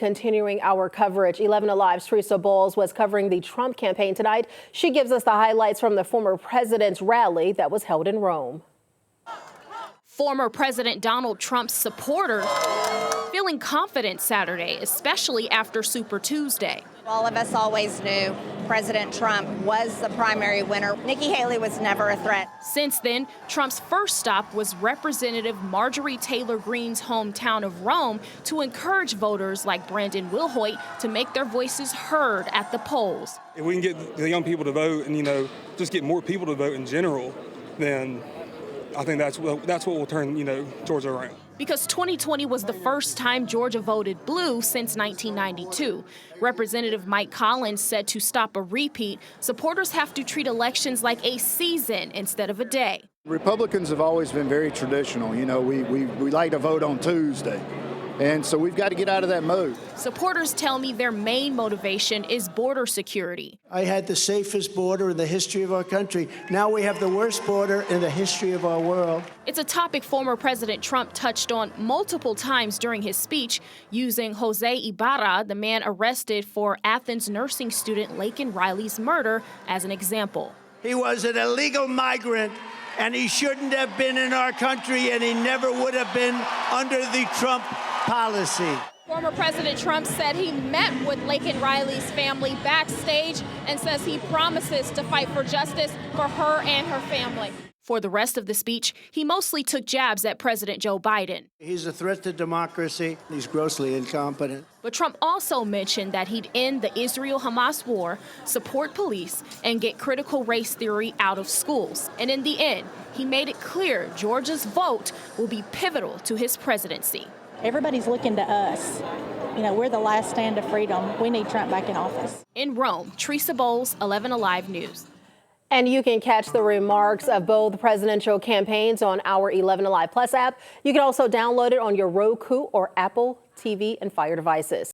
Continuing our coverage, 11 Alive's Teresa Bowles was covering the Trump campaign tonight. She gives us the highlights from the former president's rally that was held in Rome. Former President Donald Trump's supporters feeling confident Saturday, especially after Super Tuesday. All of us always knew President Trump was the primary winner. Nikki Haley was never a threat. Since then, Trump's first stop was Representative Marjorie Taylor Greene's hometown of Rome to encourage voters like Brandon Wilhoit to make their voices heard at the polls. If we can get the young people to vote and, just get more people to vote in general, then I think that's what will turn, Georgia around. Because 2020 was the first time Georgia voted blue since 1992. Representative Mike Collins said to stop a repeat, supporters have to treat elections like a season instead of a day. Republicans have always been very traditional. We like to vote on Tuesday. And so we've got to get out of that mode. Supporters tell me their main motivation is border security. I had the safest border in the history of our country. Now we have the worst border in the history of our world. It's a topic former President Trump touched on multiple times during his speech, using Jose Ibarra, the man arrested for Athens nursing student Laken Riley's murder, as an example. He was an illegal migrant, and he shouldn't have been in our country, and he never would have been under the Trump policy. Former President Trump said he met with Laken Riley's family backstage and says he promises to fight for justice for her and her family. For the rest of the speech, he mostly took jabs at President Joe Biden. He's a threat to democracy. He's grossly incompetent. But Trump also mentioned that he'd end the Israel-Hamas war, support police, and get critical race theory out of schools. And in the end, he made it clear Georgia's vote will be pivotal to his presidency. Everybody's looking to us. We're the last stand of freedom. We need Trump back in office. In Rome, Teresa Bowles, 11 Alive News. And you can catch the remarks of both presidential campaigns on our 11 Alive Plus app. You can also download it on your Roku or Apple TV and Fire devices.